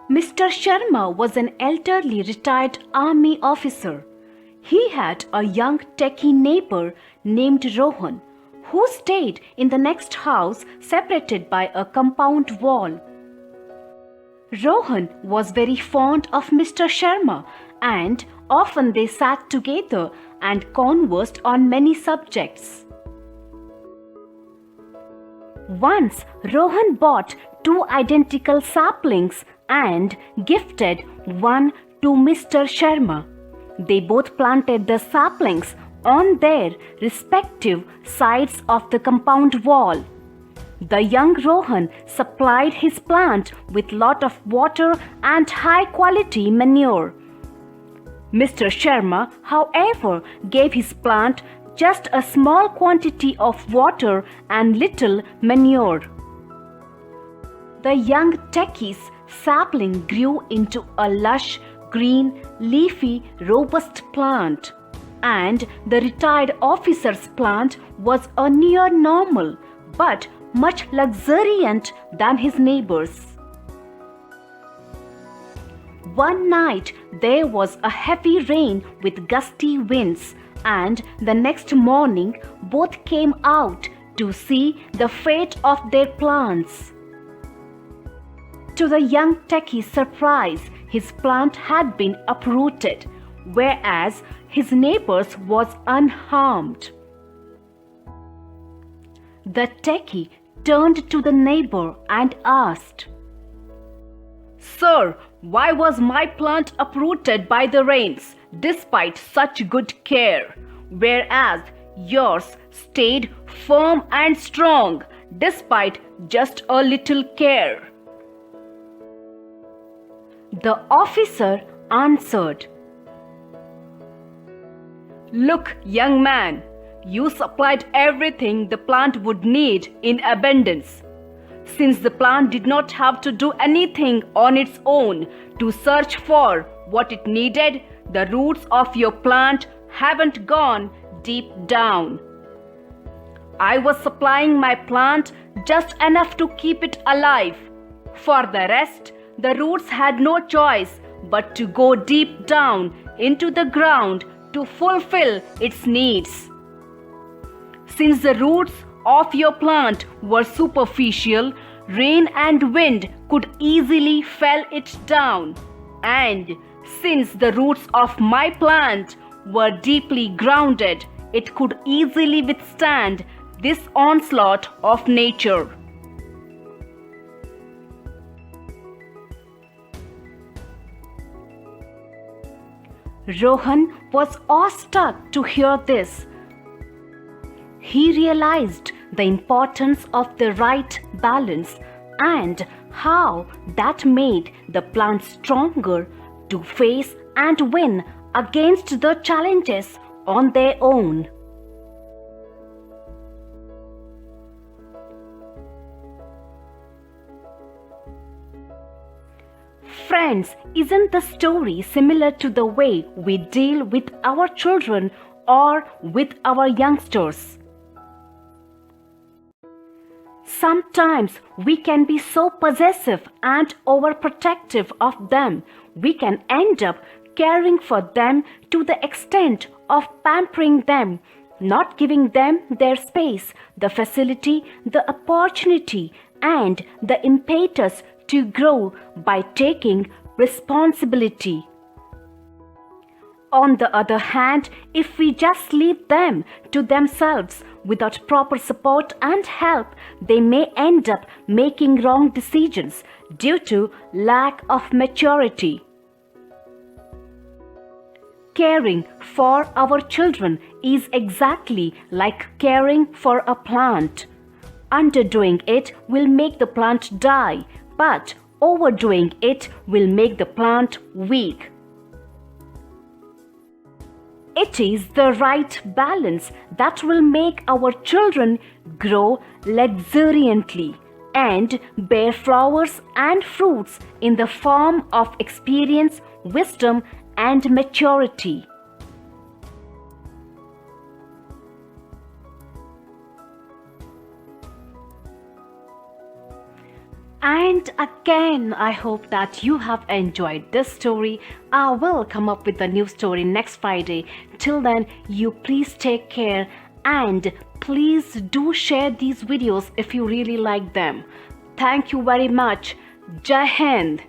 Mr. Sharma was an elderly retired army officer. He had a young techie neighbor named Rohan, who stayed in the next house separated by a compound wall. Rohan was very fond of Mr. Sharma, and often they sat together and conversed on many subjects. Once Rohan bought two identical saplings and gifted one to Mr. Sharma. They both planted the saplings on their respective sides of the compound wall. The young Rohan supplied his plant with lot of water and high quality manure. Mr. Sharma, however, gave his plant just a small quantity of water and little manure. The young techie's sapling grew into a lush, green, leafy, robust plant, and the retired officer's plant was a near normal but much luxuriant than his neighbor's. One night there was a heavy rain with gusty winds, and the next morning both came out to see the fate of their plants. To the young techie's surprise, his plant had been uprooted, whereas his neighbor's was unharmed. The techie turned to the neighbor and asked, "Sir, why was my plant uprooted by the rains despite such good care, whereas yours stayed firm and strong despite just a little care?" The officer answered, "Look, young man, you supplied everything the plant would need in abundance. Since the plant did not have to do anything on its own to search for what it needed, the roots of your plant haven't gone deep down. I was supplying my plant just enough to keep it alive. For the rest, the roots had no choice but to go deep down into the ground to fulfill its needs. Since the roots of your plant were superficial, rain and wind could easily fell it down. And since the roots of my plant were deeply grounded, it could easily withstand this onslaught of nature." Rohan was awestruck to hear this. He realized the importance of the right balance and how that made the plant stronger to face and win against the challenges on their own. Friends, isn't the story similar to the way we deal with our children or with our youngsters? Sometimes we can be so possessive and overprotective of them, we can end up caring for them to the extent of pampering them, not giving them their space, the facility, the opportunity, and the impetus to grow by taking responsibility. On the other hand, if we just leave them to themselves without proper support and help, they may end up making wrong decisions due to lack of maturity. Caring for our children is exactly like caring for a plant. Underdoing it will make the plant die, but overdoing it will make the plant weak. It is the right balance that will make our children grow luxuriantly and bear flowers and fruits in the form of experience, wisdom, and maturity. And again, I hope that you have enjoyed this story. I will come up with a new story next Friday. Till then, you please take care and please do share these videos if you really like them. Thank you very much. Jai Hind.